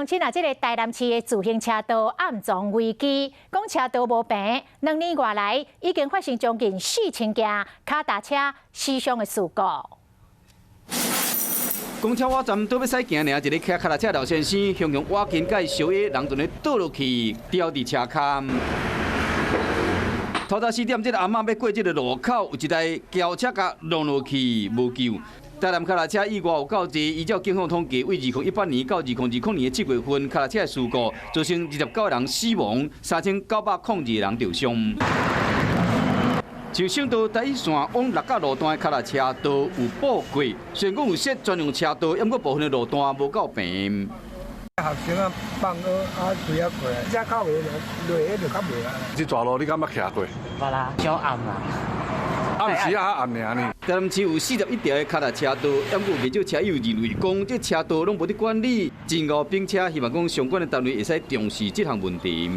乡亲啊，这个台南市的自行车道暗藏危机，讲车道无平，2年外来已经发生将近4000件脚踏车死伤的事故。公车瓦站都要使行，一个骑脚踏车老先生向瓦筋甲小野人阵倒落去，掉伫车坎。透早4点，这个阿嬷要过这个路口，有一台轿车甲撞落去，无救。台南脚踏车意外有够多，依照警方统计，为2018年到2020年的7月份，脚踏车的事故造成29个人死亡，3902个人受伤。像省道第一线往六甲路段的脚踏车道有补过，虽然讲有设专用车道，不过部分的路段无够平。学生啊放学啊随啊过，遮较袂落下就较袂啊。这段路你敢捌骑过？无啦，伤暗啦。暗时啊暗尔呢。台南市有41条的脚踏车道，不过不少车友认为讲，这车道拢无得管理，真误，并且希望讲相关的单位会使重视这项问题。